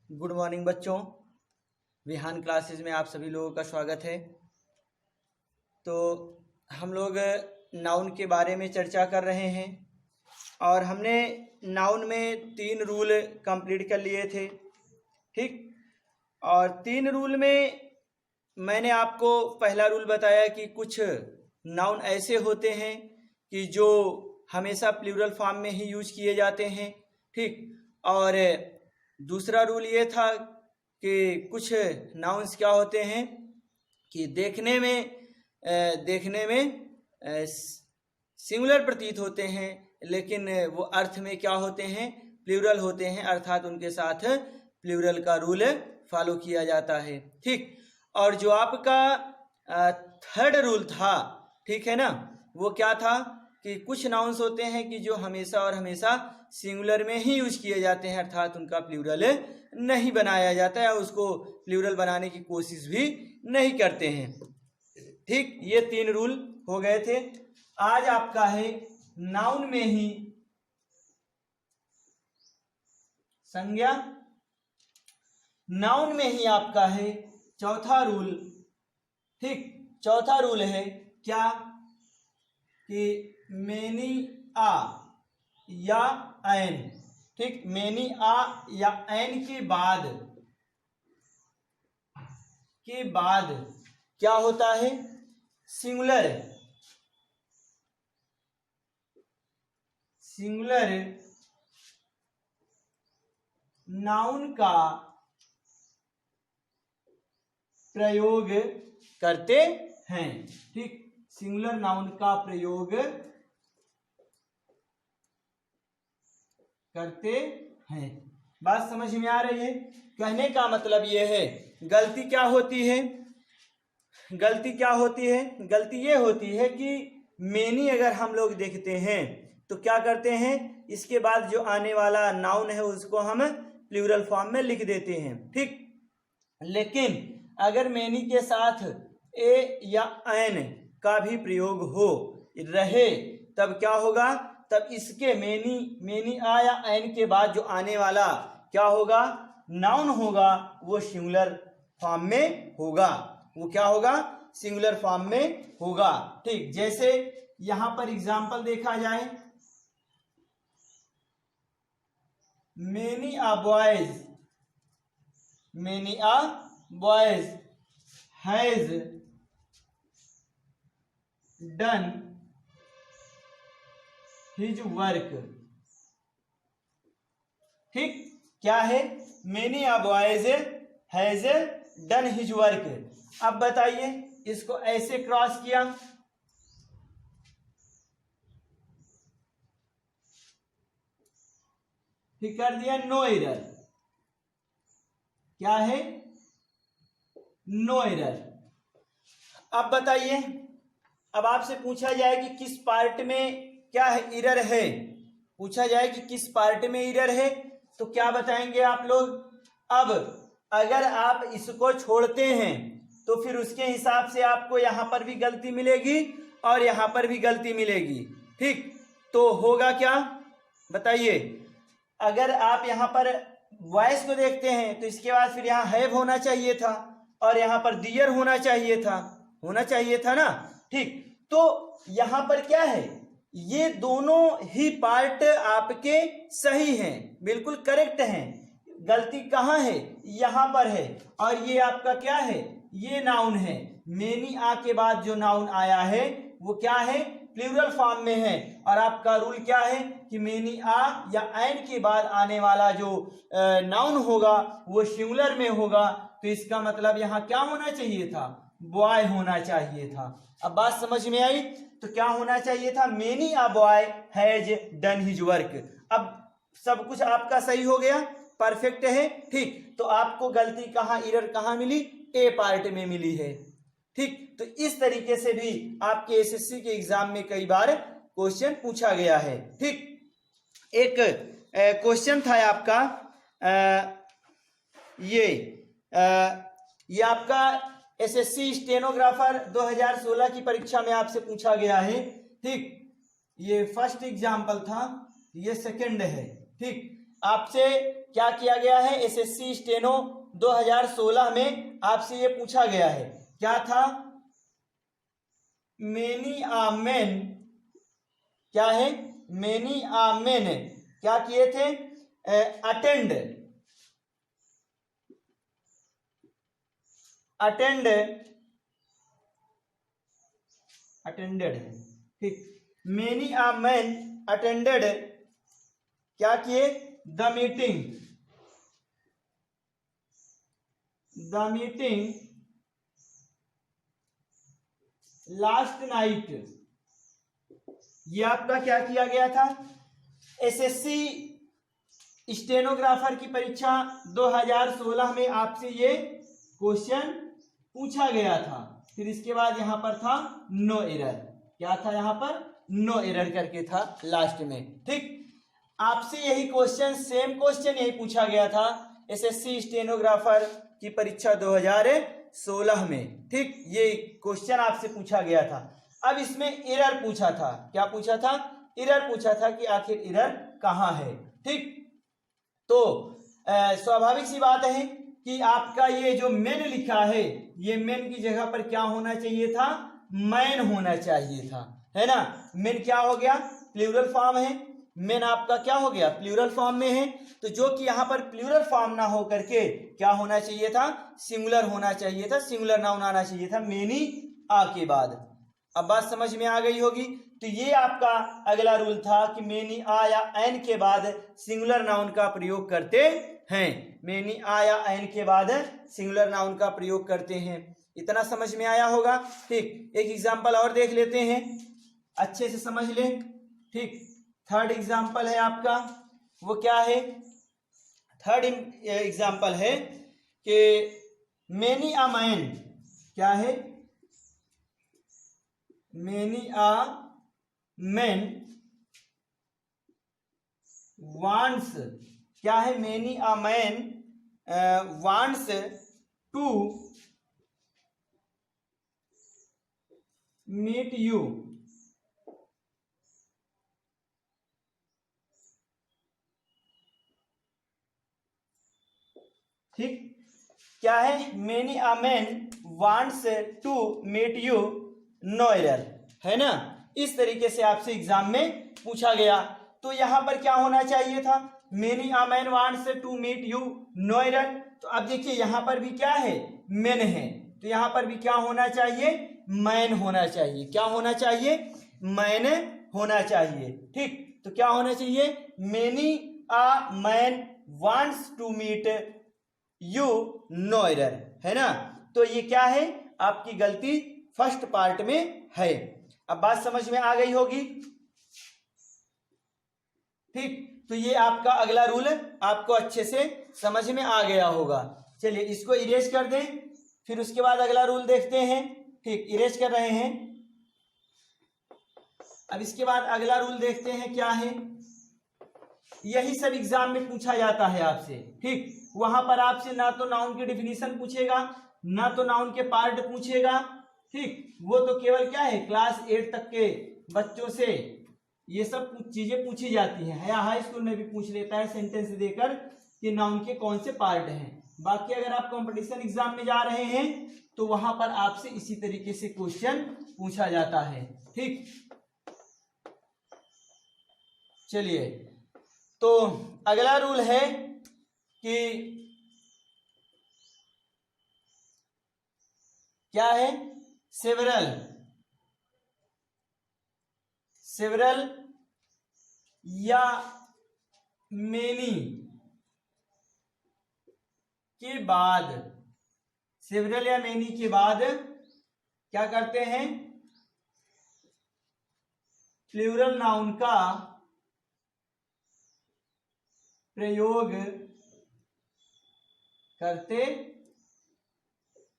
Good morning बच्चों, Vihaan classes में आप सभी लोगों का स्वागत है। तो हम लोग नाउन के बारे में चर्चा कर रहे हैं और हमने नाउन में 3 रूल कंप्लीट कर लिए थे। ठीक, और 3 रूल में मैंने आपको पहला रूल बताया कि कुछ नाउन ऐसे होते हैं कि जो हमेशा प्लूरल फॉर्म में ही यूज किए जाते हैं। ठीक, और दूसरा रूल ये था कि कुछ नाउन्स क्या होते हैं कि देखने में सिंगुलर प्रतीत होते हैं, लेकिन वो अर्थ में क्या होते हैं, प्लूरल होते हैं, अर्थात उनके साथ प्लूरल का रूल फॉलो किया जाता है। ठीक, और जो आपका थर्ड रूल था, ठीक है ना, वो क्या था कि कुछ नाउन्स होते हैं कि जो हमेशा और हमेशा सिंगुलर में ही यूज किए जाते हैं, अर्थात उनका प्लूरल नहीं बनाया जाता है, उसको प्लूरल बनाने की कोशिश भी नहीं करते हैं। ठीक, ये 3 रूल हो गए थे। आज आपका है नाउन में ही संज्ञा, नाउन में ही आपका है चौथा रूल। ठीक, चौथा रूल है क्या कि मेनी आ या एन। ठीक, मेनी आ या एन के बाद क्या होता है, सिंगुलर नाउन का प्रयोग करते हैं। ठीक, सिंगुलर नाउन का प्रयोग करते हैं। बात समझ में आ रही है? कहने का मतलब यह है, गलती क्या होती है, गलती ये होती है कि मेनी अगर हम लोग देखते हैं तो क्या करते हैं, इसके बाद जो आने वाला नाउन है उसको हम प्लूरल फॉर्म में लिख देते हैं। ठीक, लेकिन अगर मेनी के साथ ए या एन का भी प्रयोग हो रहे तब क्या होगा, तब इसके मेनी आ या एन के बाद जो आने वाला क्या होगा, नाउन होगा, वो सिंगुलर फॉर्म में होगा। वो क्या होगा, सिंगुलर फॉर्म में होगा। ठीक, जैसे यहां पर एग्जांपल देखा जाए, many a boys has done his work. ठीक, क्या है, many a boys has done his work. अब बताइए, इसको ऐसे क्रॉस किया, ठीक कर दिया, नो एरर। क्या है, नो एरर। अब बताइए, अब आपसे पूछा जाए कि किस पार्ट में क्या है, एरर है, पूछा जाए कि किस पार्ट में एरर है, तो क्या बताएंगे आप लोग। अब अगर आप इसको छोड़ते हैं तो फिर उसके हिसाब से आपको यहां पर भी गलती मिलेगी और यहां पर भी गलती मिलेगी। ठीक, तो होगा क्या बताइए, अगर आप यहां पर वॉइस को देखते हैं तो इसके बाद फिर यहां हैव होना चाहिए था और यहां पर डियर होना चाहिए था ना। ठीक, तो यहां पर क्या है, ये दोनों ही पार्ट आपके सही हैं, बिल्कुल करेक्ट हैं। गलती कहां है, यहां पर है, और ये आपका क्या है, ये नाउन है। मेनी आ के बाद जो नाउन आया है वो क्या है, प्लूरल फॉर्म में है, और आपका रूल क्या है कि मेनी आ या एन के बाद आने वाला जो नाउन होगा वो सिंगुलर में होगा। तो इसका मतलब यहाँ क्या होना चाहिए था, बॉय होना चाहिए था। अब बात समझ में आई, तो क्या होना चाहिए था, many uh boy has done his work. अब सब कुछ आपका सही हो गया, परफेक्ट है। ठीक, तो आपको गलती कहाँ, एरर कहाँ मिली, ए पार्ट में मिली है। ठीक, तो इस तरीके से भी आपके एसएससी के एग्जाम में कई बार क्वेश्चन पूछा गया है। ठीक, एक क्वेश्चन था आपका ये आपका एसएससी स्टेनोग्राफर 2016 की परीक्षा में आपसे पूछा गया है। ठीक, ये फर्स्ट एग्जाम्पल था, ये सेकंड है। ठीक, आपसे क्या किया गया है, एसएससी स्टेनो 2016 में आपसे ये पूछा गया है। क्या था, मेनी आ मैन, क्या है, मेनी आ मैन क्या किए थे, अटेंडेड है, ठीक। मेनी आ मैन अटेंडेड क्या किए, द मीटिंग लास्ट नाइट। ये आपका क्या किया गया था, एसएससी स्टेनोग्राफर की परीक्षा 2016 में आपसे ये क्वेश्चन पूछा गया था। फिर इसके बाद यहां पर था नो एरर, क्या था यहां पर, नो एरर करके था लास्ट में, ठीक। आपसे यही क्वेश्चन, सेम क्वेश्चन यही पूछा गया था एसएससी स्टेनोग्राफर की परीक्षा 2016 में, ठीक। ये क्वेश्चन आपसे पूछा गया था। अब इसमें एरर पूछा था, क्या पूछा था, एरर पूछा था कि आखिर एरर कहां है, ठीक। तो स्वाभाविक सी बात है कि आपका ये जो मेन लिखा है, ये मेन की जगह पर क्या होना चाहिए था, मैन होना चाहिए था, है ना। मेन क्या हो गया, प्लूरल फॉर्म है, मेन आपका क्या हो गया, प्लूरल फॉर्म में है। तो जो कि यहाँ पर प्लूरल फॉर्म ना हो करके क्या होना चाहिए था, सिंगुलर होना चाहिए था, सिंगुलर नाउन आना चाहिए था मेनी आ के बाद। अब बात समझ में आ गई होगी। तो ये आपका अगला रूल था कि मेनी आ या एन के बाद सिंगुलर नाउन का प्रयोग करते हैं, मेनी आ या एन के बाद सिंगुलर नाउन का प्रयोग करते हैं। इतना समझ में आया होगा, ठीक। एक एग्जांपल और देख लेते हैं, अच्छे से समझ लें, ठीक। थर्ड एग्जांपल है आपका, वो क्या है, थर्ड एग्जांपल है कि मेनी आ मैन, क्या है, मेनी आ मैन वांट्स, क्या है, many a man wants to meet you, ठीक। क्या है, many a man wants to meet you, no error, है ना। इस तरीके से आपसे एग्जाम में पूछा गया। तो यहां पर क्या होना चाहिए था, many a man wants to meet you, no error. तो अब देखिए यहां पर भी क्या है, मैन है, तो यहां पर भी क्या होना चाहिए, मैन होना चाहिए, क्या होना चाहिए, मैन होना चाहिए, ठीक। तो क्या होना चाहिए, many a man wants to meet you, no error, है ना। तो ये क्या है, आपकी गलती फर्स्ट पार्ट में है। अब बात समझ में आ गई होगी, ठीक। तो ये आपका अगला रूल आपको अच्छे से समझ में आ गया होगा। चलिए इसको इरेज कर दें, फिर उसके बाद अगला रूल देखते हैं, ठीक। इरेज कर रहे हैं। अब इसके बाद अगला रूल देखते हैं क्या है, यही सब एग्जाम में पूछा जाता है आपसे, ठीक। वहां पर आपसे ना तो नाउन की डिफिनीशन पूछेगा, ना तो नाउन के पार्ट पूछेगा, ठीक। वो तो केवल क्या है, क्लास 8 तक के बच्चों से ये सब चीजें पूछी जाती हैं, या हाई स्कूल में भी पूछ लेता है सेंटेंस देकर कि नाउन के कौन से पार्ट हैं। बाकी अगर आप कंपटीशन एग्जाम में जा रहे हैं तो वहां पर आपसे इसी तरीके से क्वेश्चन पूछा जाता है, ठीक। चलिए, तो अगला रूल है कि क्या है, सेवरल या मेनी के बाद, सेवरल या मेनी के बाद क्या करते हैं, प्लूरल नाउन का प्रयोग करते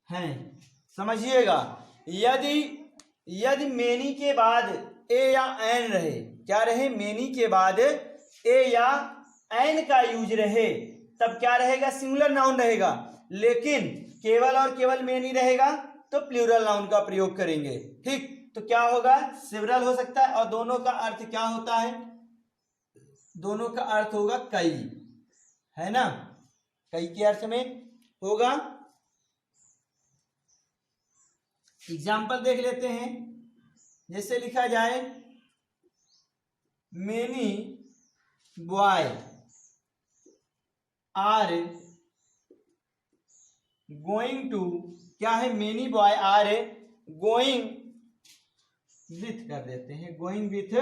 हैं। समझिएगा, यदि मेनी के बाद ए या एन रहे, क्या रहे, मेनी के बाद ए या एन का यूज रहे, तब क्या रहेगा, सिंगुलर नाउन रहेगा। लेकिन केवल और केवल मेनी रहेगा तो प्लूरल नाउन का प्रयोग करेंगे, ठीक। तो क्या होगा, सेवरल हो सकता है, और दोनों का अर्थ क्या होता है, दोनों का अर्थ होगा कई, है ना, कई के अर्थ में होगा। एग्जाम्पल देख लेते हैं, जैसे लिखा जाए many boy are going to, क्या है, many boy are going with, कर देते हैं गोइंग विथ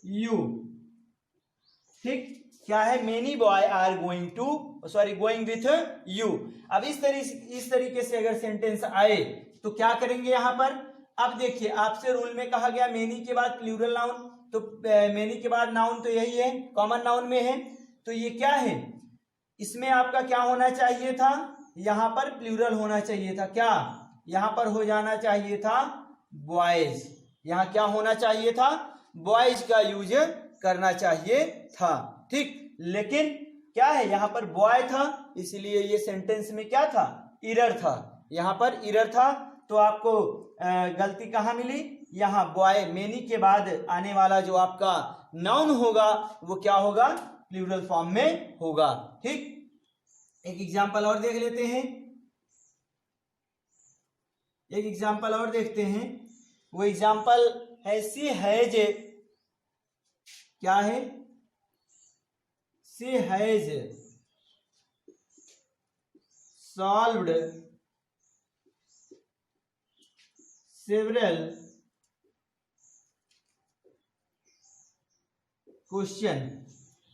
यू, ठीक, क्या है, many boy are going to, sorry going with you. अब इस तरीके से अगर सेंटेंस आए तो क्या करेंगे यहां पर। अब देखिए, आपसे रूल में कहा गया मेनी के बाद प्लूरल नाउन, तो मेनी के बाद नाउन तो यही है, कॉमन नाउन में है, तो ये क्या है, इसमें आपका क्या होना चाहिए था, यहां पर प्लूरल होना चाहिए था, क्या, यहां पर हो जाना चाहिए था बॉयज, यहां क्या होना चाहिए था, बॉयज का यूज करना चाहिए था, ठीक। लेकिन क्या है, यहां पर बॉय था, इसलिए ये सेंटेंस में क्या था, इरर था, यहां पर इरर था। तो आपको गलती कहां मिली, यहां बॉय, मेनी के बाद आने वाला जो आपका नाउन होगा वो क्या होगा, प्लूरल फॉर्म में होगा, ठीक। एक एग्जांपल और देख लेते हैं, एक एग्जांपल और देखते हैं, वो एग्जांपल है सी हैज, क्या है, she has solved several question,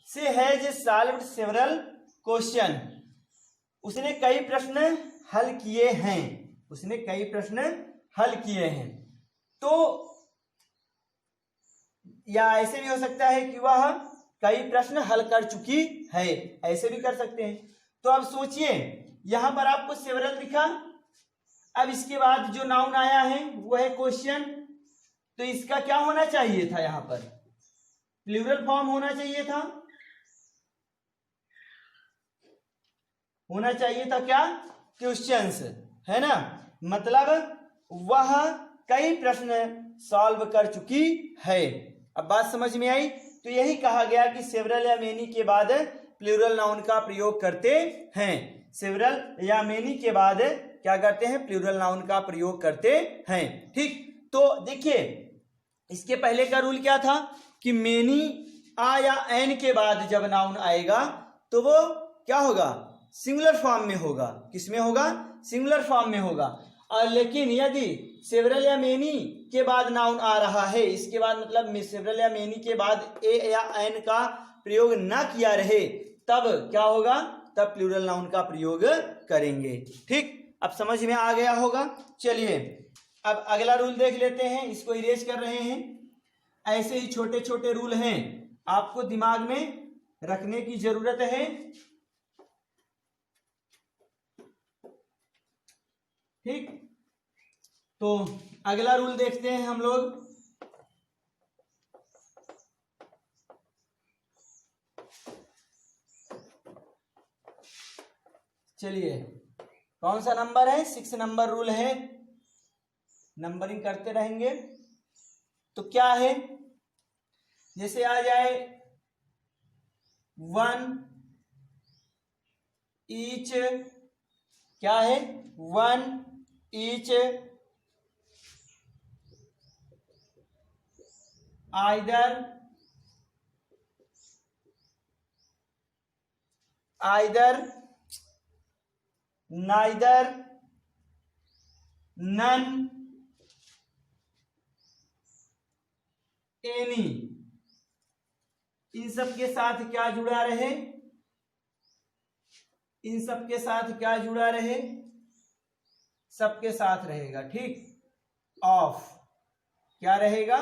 she has solved several question, उसने कई प्रश्न हल किए हैं, उसने कई प्रश्न हल किए हैं। तो या ऐसे भी हो सकता है कि वह कई प्रश्न हल कर चुकी है, ऐसे भी कर सकते हैं। तो अब सोचिए, यहां पर आपको सेवरल दिखा, अब इसके बाद जो नाउन आया है वो है क्वेश्चन, तो इसका क्या होना चाहिए था, यहां पर प्लूरल फॉर्म होना चाहिए था, होना चाहिए था क्या, क्वेश्चंस, है ना, मतलब वह कई प्रश्न सॉल्व कर चुकी है। अब बात समझ में आई। तो यही कहा गया कि सेवरल या मेनी के बाद प्लूरल नाउन का प्रयोग करते हैं, सेवरल या मेनी के बाद क्या करते हैं, प्लूरल नाउन का प्रयोग करते हैं, ठीक। तो देखिए, इसके पहले का रूल क्या था कि मेनी आ या एन के बाद जब नाउन आएगा तो वो क्या होगा, सिंगुलर फॉर्म में होगा, किसमें होगा, सिंगुलर फॉर्म में होगा। और लेकिन यदि सेवरल या मेनी के बाद नाउन आ रहा है, इसके बाद मतलब सेवरल या मेनी के बाद ए या एन का प्रयोग ना किया रहे, तब क्या होगा, तब प्लूरल नाउन का प्रयोग करेंगे, ठीक। अब समझ में आ गया होगा। चलिए अब अगला रूल देख लेते हैं, इसको इरेज कर रहे हैं। ऐसे ही छोटे छोटे रूल हैं, आपको दिमाग में रखने की जरूरत है, ठीक। तो अगला रूल देखते हैं हम लोग, चलिए कौन सा नंबर है, 6 नंबर रूल है, नंबरिंग करते रहेंगे। तो क्या है, जैसे आ जाए 1 ईच, क्या है, 1 each either neither none any, इन सब के साथ क्या जुड़ा रहे, इन सब के साथ क्या जुड़ा रहे, सबके साथ रहेगा, ठीक। ऑफ, क्या रहेगा,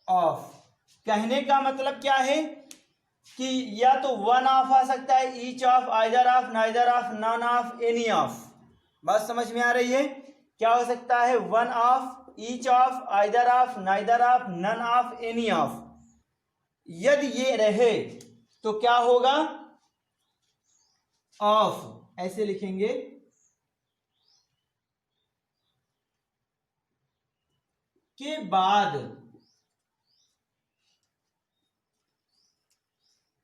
ऑफ। कहने का मतलब क्या है कि या तो वन ऑफ आ सकता है, each of, either of, neither of, none of, any of. बात समझ में आ रही है, क्या हो सकता है, one of, each of, either of, neither of, none of, any of. यदि ये रहे तो क्या होगा, ऑफ, ऐसे लिखेंगे, के बाद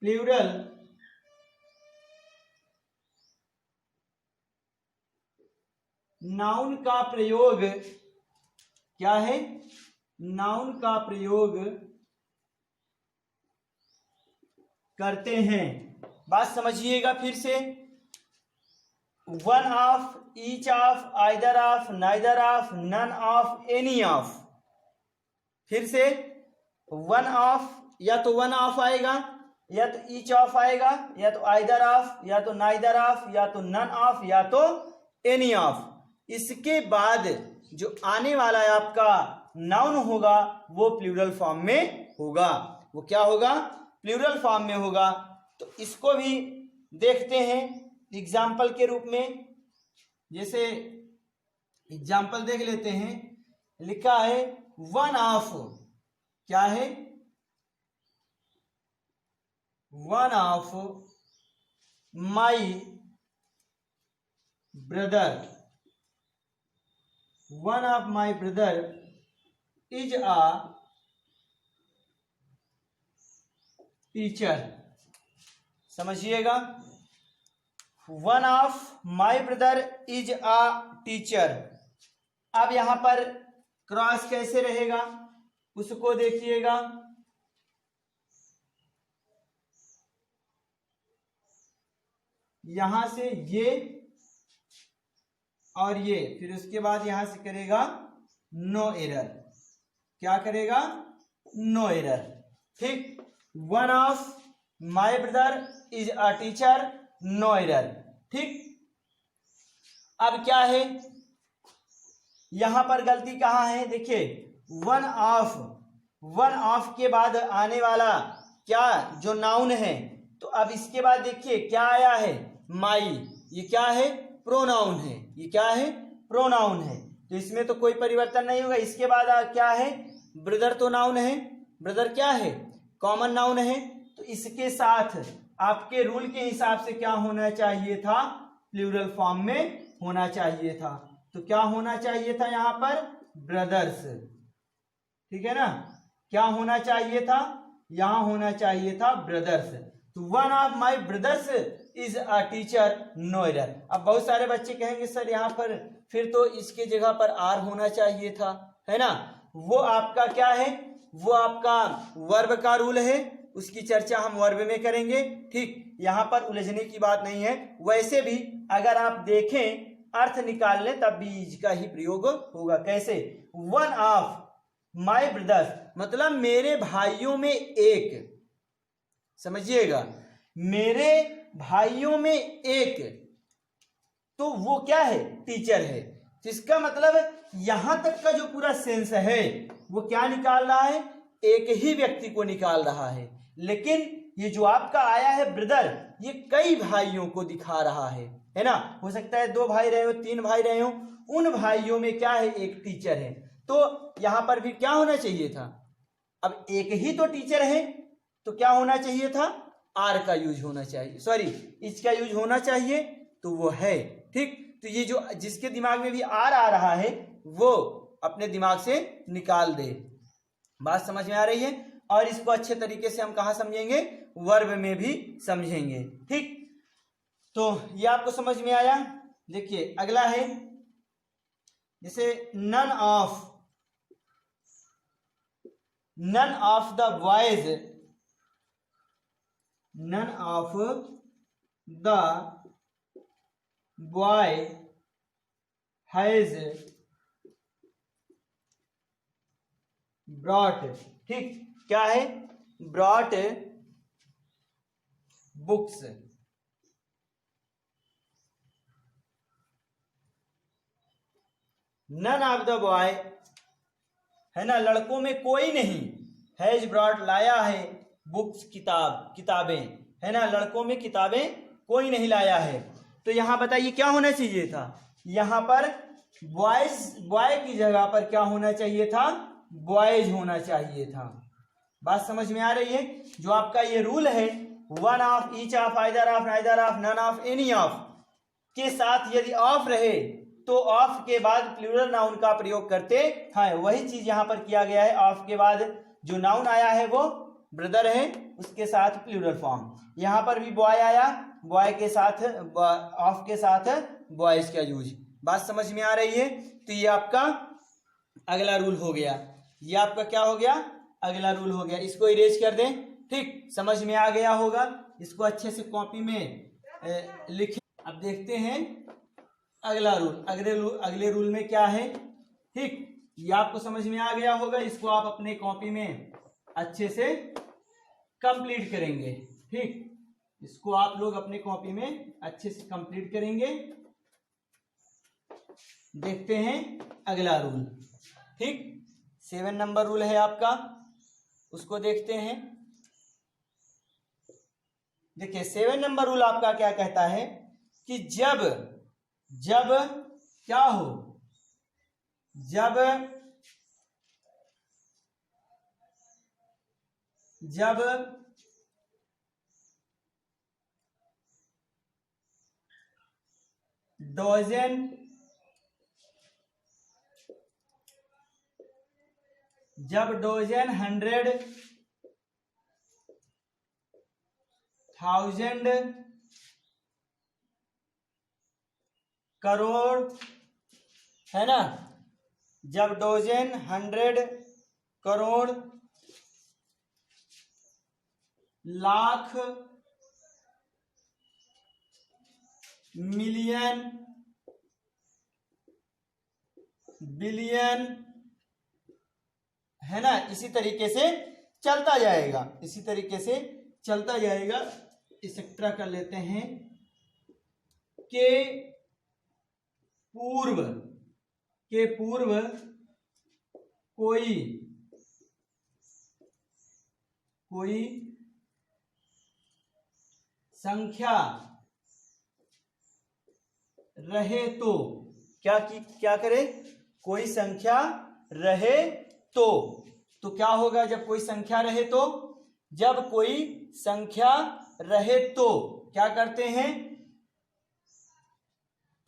प्लूरल नाउन का प्रयोग क्या है, नाउन का प्रयोग करते हैं। बात समझिएगा फिर से, one of, each of, either of, neither of, none of, any of. फिर से वन ऑफ, या तो वन ऑफ आएगा, या तो ईच ऑफ आएगा, या तो आइदर ऑफ, या तो नाइदर ऑफ, या तो नन ऑफ, या तो एनी ऑफ। इसके बाद जो आने वाला है आपका नाउन होगा वो प्लूरल फॉर्म में होगा। वो क्या होगा, प्लूरल फॉर्म में होगा। तो इसको भी देखते हैं एग्जाम्पल के रूप में। जैसे एग्जाम्पल देख लेते हैं, लिखा है वन ऑफ, क्या है, one of my brother, one of my brother is a teacher. समझिएगा, one of my brother is a teacher. अब यहां पर क्रॉस कैसे रहेगा उसको देखिएगा। यहां से ये और ये, फिर उसके बाद यहां से करेगा नो एरर। क्या करेगा, नो एरर। ठीक, one of my brother is a teacher, no error. ठीक, अब क्या है, यहां पर गलती कहां है, देखिए वन ऑफ, वन ऑफ के बाद आने वाला क्या जो नाउन है, तो अब इसके बाद देखिए क्या आया है, माई। ये क्या है, प्रोनाउन है। ये क्या है, प्रोनाउन है। तो इसमें तो कोई परिवर्तन नहीं होगा। इसके बाद क्या है, ब्रदर तो नाउन है, ब्रदर क्या है, कॉमन नाउन है। तो इसके साथ आपके रूल के हिसाब से क्या होना चाहिए था, प्लूरल फॉर्म में होना चाहिए था। तो क्या होना चाहिए था यहां पर, ब्रदर्स। ठीक है ना, क्या होना चाहिए था, यहां होना चाहिए था ब्रदर्स। तो one of my brothers is a teacher, no error. अब बहुत सारे बच्चे कहेंगे सर यहाँ पर फिर तो इसके जगह पर आर होना चाहिए था, है ना। वो आपका क्या है, वो आपका वर्ब का रूल है, उसकी चर्चा हम वर्ब में करेंगे। ठीक, यहाँ पर उलझने की बात नहीं है। वैसे भी अगर आप देखें अर्थ निकाल लें तब भी इज का ही प्रयोग होगा। कैसे, वन ऑफ माई ब्रदर्स मतलब मेरे भाइयों में एक, समझिएगा, मेरे भाइयों में एक, तो वो क्या है, टीचर है। तो इसका मतलब यहां तक का जो पूरा सेंस है वो क्या निकाल रहा है, एक ही व्यक्ति को निकाल रहा है। लेकिन ये जो आपका आया है ब्रदर, ये कई भाइयों को दिखा रहा है ना। हो सकता है 2 भाई रहे हो, 3 भाई रहे हो, उन भाइयों में क्या है, एक टीचर है। तो यहां पर भी क्या होना चाहिए था, अब एक ही तो टीचर है तो क्या होना चाहिए था, आर का यूज होना चाहिए, सॉरी इज का यूज होना चाहिए। तो वो है। ठीक, तो ये जो जिसके दिमाग में भी आर आ रहा है वो अपने दिमाग से निकाल दे। बात समझ में आ रही है। और इसको अच्छे तरीके से हम कहाँ समझेंगे, वर्ब में भी समझेंगे। ठीक, तो ये आपको समझ में आया। देखिए अगला है, जैसे none of the boys, none of the boy has brought. ठीक, क्या है, brought books. None of the boy है ना, लड़कों में कोई नहीं, हैज ब्रॉट लाया है, बुक्स किताबें, है ना, लड़कों में किताबें कोई नहीं लाया है। तो यहां बताइए क्या होना चाहिए था, यहां पर बॉय की जगह पर क्या होना चाहिए था, बॉयज होना चाहिए था। बात समझ में आ रही है। जो आपका ये रूल है, one of, each of, either of, neither of, none of, any of के साथ यदि ऑफ रहे तो ऑफ के बाद प्लूरल नाउन का प्रयोग करते हैं। वही चीज यहां पर किया गया है। ऑफ के बाद जो नाउन आया है वो ब्रदर है, उसके साथ प्लूरल फॉर्म। यहां पर भी बॉय आया, बॉय के साथ, ऑफ के साथ बॉयज का यूज। बात समझ में आ रही है? तो ये आपका अगला रूल हो गया, ये आपका क्या हो गया? अगला रूल हो गया। इसको इरेज कर दें। ठीक, समझ में आ गया होगा। इसको अच्छे से कॉपी में लिखें। अब देखते हैं अगला रूल। अगले रूल में क्या है? ठीक, ये आपको समझ में आ गया होगा। इसको आप अपने कॉपी में अच्छे से कंप्लीट करेंगे। ठीक, इसको आप लोग अपने कॉपी में अच्छे से कंप्लीट करेंगे। देखते हैं अगला रूल। ठीक, 7 नंबर रूल है आपका, उसको देखते हैं। देखिए 7 नंबर रूल आपका क्या कहता है कि जब क्या हो, जब डॉजन 100,000 करोड़ है ना, जब dodgem 100 crore lakh million billion है ना, इसी तरीके से चलता जाएगा, इसी तरीके से चलता जाएगा। एक्सेट्रा कर लेते हैं के पूर्व कोई संख्या रहे तो क्या करे? कोई संख्या रहे तो क्या होगा? जब कोई संख्या रहे तो, जब कोई संख्या रहे तो क्या करते हैं?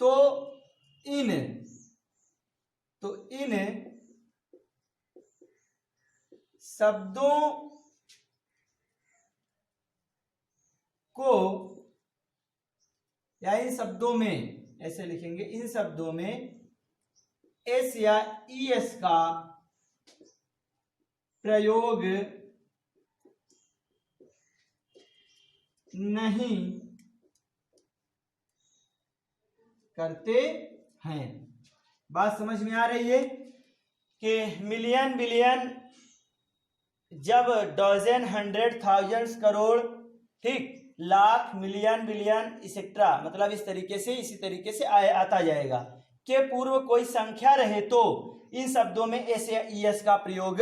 तो इन शब्दों को, या इन शब्दों में, ऐसे लिखेंगे, इन शब्दों में एस या ईएस का प्रयोग नहीं करते हैं। बात समझ में आ रही है कि मिलियन बिलियन, जब डॉजन 100,000 करोड़, ठीक, लाख मिलियन बिलियन एक्सेट्रा, मतलब इस तरीके से, इसी तरीके से आता जाएगा। के पूर्व कोई संख्या रहे तो इन शब्दों में एस या ईएस का प्रयोग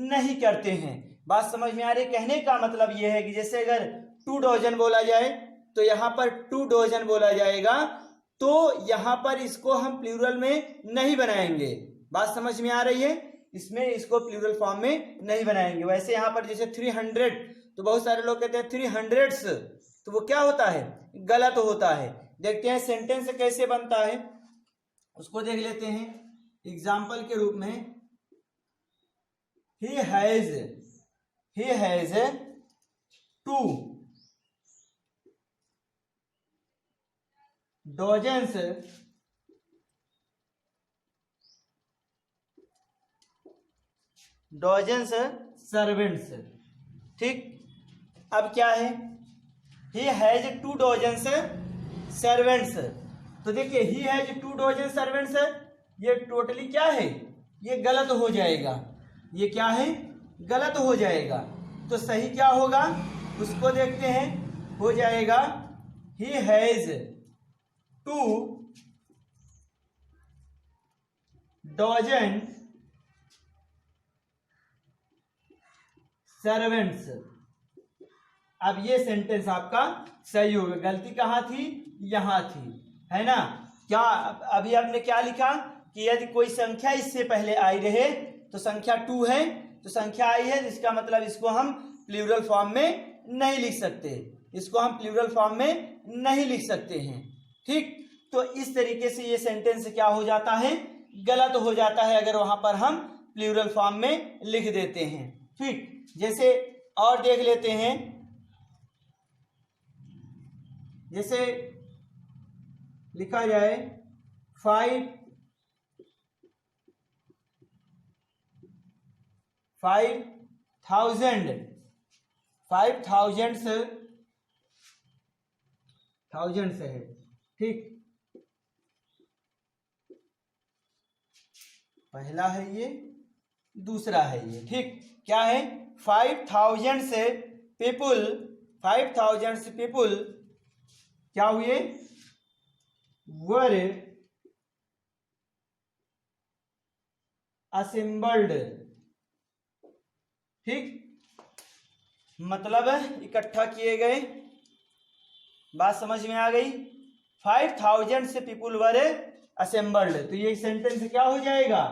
नहीं करते हैं। बात समझ में आ रही? कहने का मतलब यह है कि जैसे अगर 2 डॉजन बोला जाए तो यहां पर 2 डॉजन बोला जाएगा, तो यहां पर इसको हम प्लूरल में नहीं बनाएंगे। बात समझ में आ रही है? इसमें इसको प्लूरल फॉर्म में नहीं बनाएंगे। वैसे यहां पर जैसे 300, तो बहुत सारे लोग कहते हैं 300s, तो वो क्या होता है? गलत होता है। देखते हैं सेंटेंस कैसे बनता है, उसको देख लेते हैं एग्जाम्पल के रूप में। he has 2 dozens servants. ठीक, अब क्या है? he has 2 dozens servants. तो देखिए he has 2 डॉजन सर्वेंट्स, ये टोटली क्या है? ये गलत हो जाएगा। ये क्या है? गलत हो जाएगा। तो सही क्या होगा उसको देखते हैं। हो जाएगा he has 2 डॉजन सर्वेंट्स। अब ये सेंटेंस आपका सही होगा। गलती कहाँ थी? यहां थी, है ना। क्या अभी आपने क्या लिखा कि यदि कोई संख्या इससे पहले आई रहे, तो संख्या 2 है, तो संख्या आई है, इसका मतलब इसको हम प्लूरल फॉर्म में नहीं लिख सकते, इसको हम प्लूरल फॉर्म में नहीं लिख सकते हैं। ठीक, तो इस तरीके से ये सेंटेंस क्या हो जाता है? गलत हो जाता है, अगर वहां पर हम प्लूरल फॉर्म में लिख देते हैं। ठीक, जैसे और देख लेते हैं, जैसे लिखा जाए थाउजेंड से है, ठीक। पहला है ये, दूसरा है ये, ठीक। क्या है? 5,000 से पीपुल, 5,000 से पीपुल क्या हुए? वर असेंबल्ड, ठीक। मतलब इकट्ठा किए गए। बात समझ में आ गई? 5,000 से पीपुल वर असेंबल्ड, तो ये सेंटेंस क्या हो जाएगा?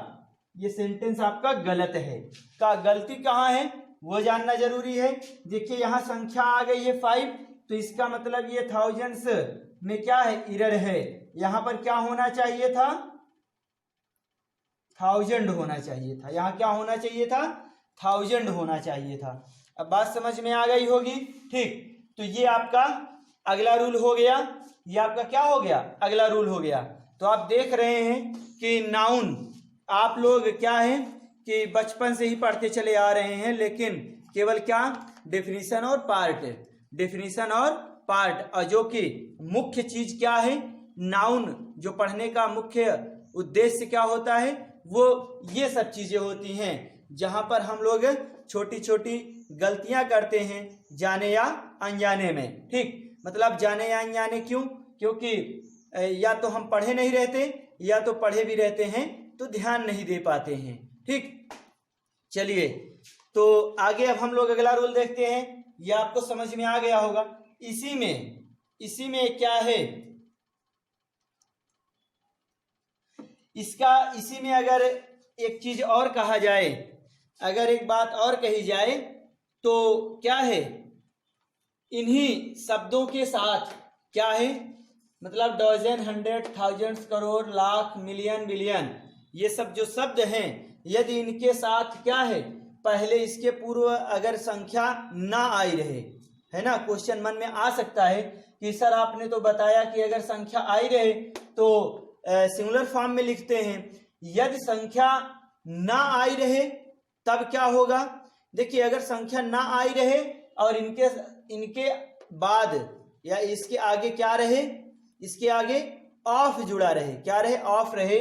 ये सेंटेंस आपका गलत है। का गलती कहाँ है वो जानना जरूरी है। देखिए यहाँ संख्या आ गई है 5, तो इसका मतलब ये थाउजेंड्स में क्या है? इरर है। यहाँ पर क्या होना चाहिए था? 1000 होना चाहिए था। यहाँ क्या होना चाहिए था? 1000 होना चाहिए था। अब बात समझ में आ गई होगी, ठीक। तो ये आपका अगला रूल हो गया। ये आपका क्या हो गया? अगला रूल हो गया। तो आप देख रहे हैं कि नाउन आप लोग क्या है कि बचपन से ही पढ़ते चले आ रहे हैं, लेकिन केवल क्या? डेफिनेशन और पार्ट, डेफिनेशन और पार्ट। और जो कि मुख्य चीज क्या है? नाउन जो पढ़ने का मुख्य उद्देश्य क्या होता है? वो ये सब चीजें होती हैं जहां पर हम लोग छोटी छोटी गलतियां करते हैं जाने या अनजाने में, ठीक। मतलब जाने या अनजाने क्यों? क्योंकि या तो हम पढ़े नहीं रहते या तो पढ़े भी रहते हैं तो ध्यान नहीं दे पाते हैं, ठीक। चलिए तो आगे अब हम लोग अगला रूल देखते हैं। यह आपको समझ में आ गया होगा। इसी में क्या है इसका, इसी में अगर एक चीज और कहा जाए, अगर एक बात और कही जाए तो क्या है? इन्हीं शब्दों के साथ क्या है? मतलब dozen, hundred, thousands, crore, lakh, million, billion, ये सब जो शब्द हैं, यदि इनके साथ क्या है? पहले इसके पूर्व अगर संख्या ना आई रहे, है ना, क्वेश्चन मन में आ सकता है कि सर आपने तो बताया कि अगर संख्या आई रहे तो सिंगुलर फॉर्म में लिखते हैं। यदि संख्या ना आई रहे तब क्या होगा? देखिए अगर संख्या ना आई रहे और इनके बाद या इसके आगे क्या रहे? इसके आगे ऑफ जुड़ा रहे, क्या रहे? ऑफ रहे,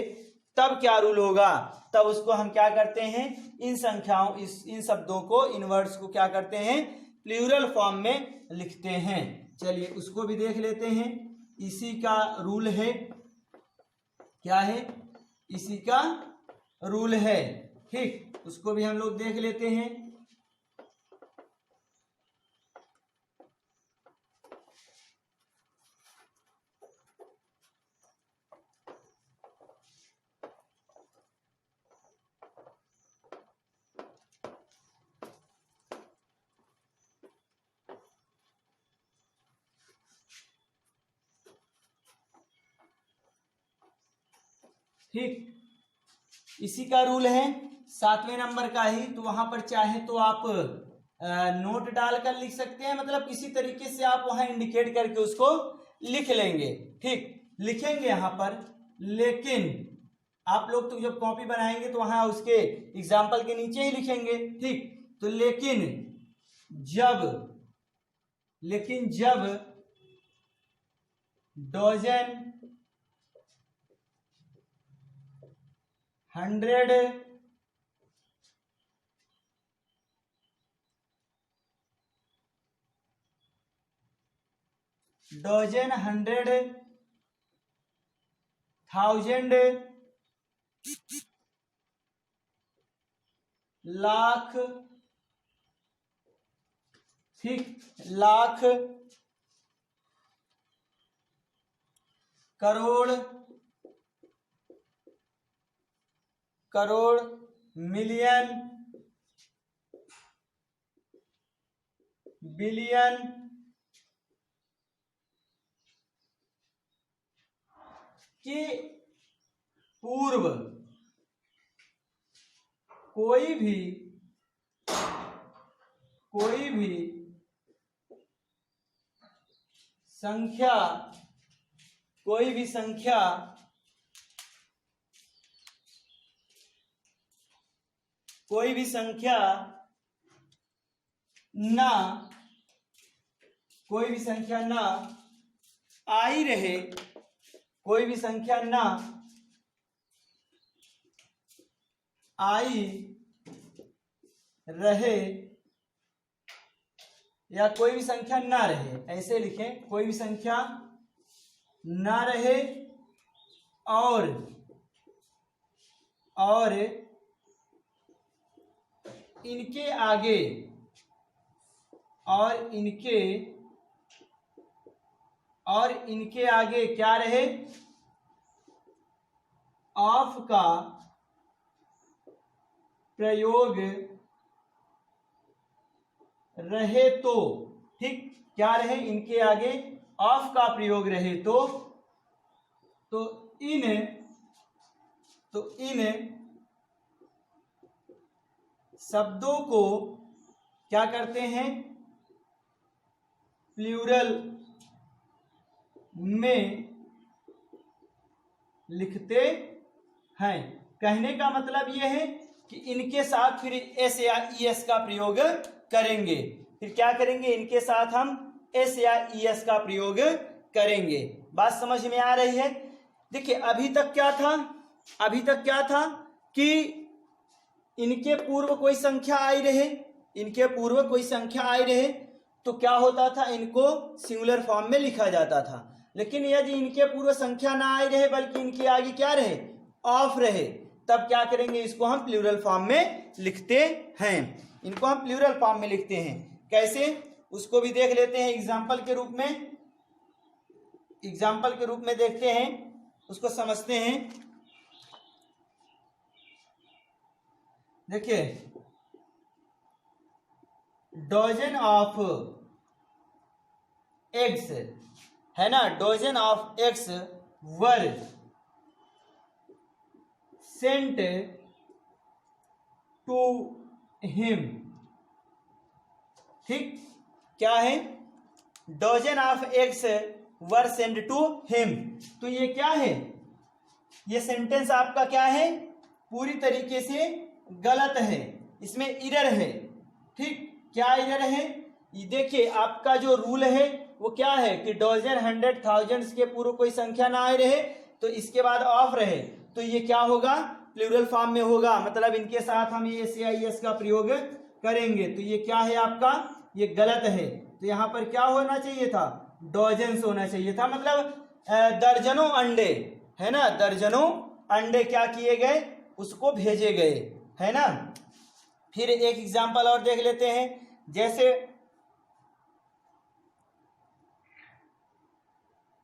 तब क्या रूल होगा? तब उसको हम क्या करते हैं? इन संख्याओं, इन शब्दों को, इन वर्ड्स को क्या करते हैं? प्लूरल फॉर्म में लिखते हैं। चलिए उसको भी देख लेते हैं। इसी का रूल है, क्या है? इसी का रूल है, ठीक। उसको भी हम लोग देख लेते हैं। ठीक, इसी का रूल है, 7वें नंबर का ही। तो वहां पर चाहे तो आप नोट डालकर लिख सकते हैं, मतलब किसी तरीके से आप वहां इंडिकेट करके उसको लिख लेंगे, ठीक। लिखेंगे यहां पर, लेकिन आप लोग तो जब कॉपी बनाएंगे तो वहां उसके एग्जाम्पल के नीचे ही लिखेंगे, ठीक। तो लेकिन जब dozen, hundred, dozen, hundred, thousand, lakh, ठीक, लाख, करोड़, मिलियन, बिलियन के पूर्व कोई भी संख्या कोई भी संख्या ना आई रहे, कोई भी संख्या ना आई रहे या कोई भी संख्या ना रहे, ऐसे लिखें, कोई भी संख्या ना रहे और इनके आगे क्या रहे, ऑफ का प्रयोग रहे तो, ठीक, क्या रहे, इनके आगे ऑफ का प्रयोग रहे तो इन शब्दों को क्या करते हैं, प्लूरल में लिखते हैं। कहने का मतलब यह है कि इनके साथ फिर एस या ईएस का प्रयोग करेंगे, फिर क्या करेंगे, इनके साथ हम एस या ईएस का प्रयोग करेंगे। बात समझ में आ रही है? देखिए अभी तक क्या था कि इनके पूर्व कोई संख्या आई रहे, तो क्या होता था, इनको सिंगुलर फॉर्म में लिखा जाता था। लेकिन यदि इनके पूर्व संख्या ना आई रहे बल्कि इनके आगे क्या रहे, ऑफ रहे, तब क्या करेंगे, इसको हम प्लूरल फॉर्म में लिखते हैं। इनको हम प्लूरल फॉर्म में लिखते हैं। कैसे, उसको भी देख लेते हैं एग्जाम्पल के रूप में देखते हैं, उसको समझते हैं। देखिए, डजन ऑफ एग्स है ना, dozen of eggs were sent to him, ठीक, क्या है, dozen of eggs were sent to him. तो ये क्या है, ये सेंटेंस आपका क्या है, पूरी तरीके से गलत है, इसमें इरर है, ठीक। क्या इरर है, ये देखिए आपका जो रूल है वो क्या है कि डजन, हंड्रेड, थाउजेंड्स के पूर्व कोई संख्या ना आए रहे तो इसके बाद ऑफ रहे, तो ये क्या होगा, प्लूरल फॉर्म में होगा, मतलब इनके साथ हम एस या ईएस का प्रयोग करेंगे। तो ये क्या है आपका, ये गलत है। तो यहाँ पर क्या होना चाहिए था, डजन्स होना चाहिए था, मतलब दर्जनों अंडे, है ना, दर्जनों अंडे क्या किए गए, उसको भेजे गए, है ना। फिर एक एग्जाम्पल और देख लेते हैं,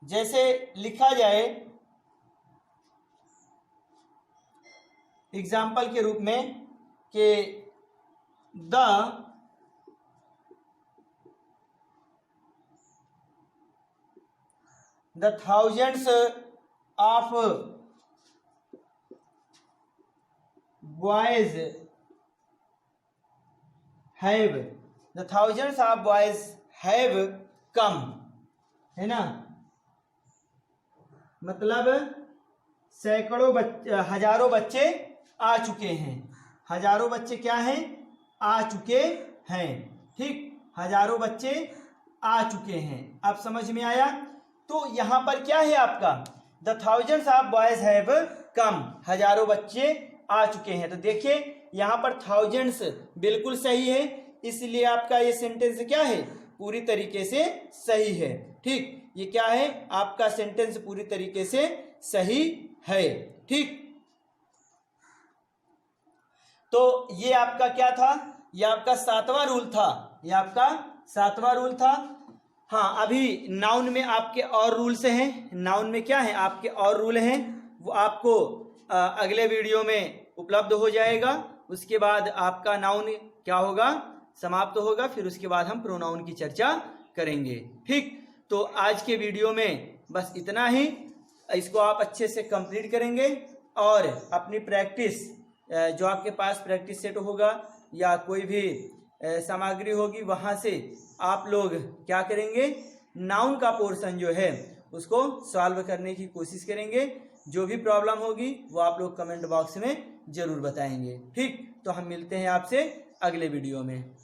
जैसे लिखा जाए एग्जाम्पल के रूप में कि the thousands of boys have come, है ना, मतलब सैकड़ों हजारों बच्चे आ चुके हैं, हजारों बच्चे क्या हैं, आ चुके हैं, ठीक, हजारों बच्चे आ चुके हैं। अब समझ में आया? तो यहां पर क्या है आपका, the thousands of boys have come, हजारों बच्चे आ चुके हैं। तो देखिए यहां पर थाउजेंड्स बिल्कुल सही है, इसलिए आपका ये सेंटेंस क्या है, पूरी तरीके से सही है, ठीक। ये क्या है, आपका सेंटेंस पूरी तरीके से सही है, ठीक। तो ये आपका क्या था, ये आपका सातवां रूल था, हाँ। अभी नाउन में आपके और रूल्स हैं, नाउन में क्या है आपके और रूल हैं, वो आपको अगले वीडियो में उपलब्ध हो जाएगा। उसके बाद आपका नाउन क्या होगा, समाप्त होगा, फिर उसके बाद हम प्रोनाउन की चर्चा करेंगे, ठीक। तो आज के वीडियो में बस इतना ही, इसको आप अच्छे से कंप्लीट करेंगे और अपनी प्रैक्टिस, जो आपके पास प्रैक्टिस सेट होगा या कोई भी सामग्री होगी, वहाँ से आप लोग क्या करेंगे, नाउन का पोर्शन जो है उसको सॉल्व करने की कोशिश करेंगे। जो भी प्रॉब्लम होगी वो आप लोग कमेंट बॉक्स में जरूर बताएंगे। ठीक, तो हम मिलते हैं आपसे अगले वीडियो में।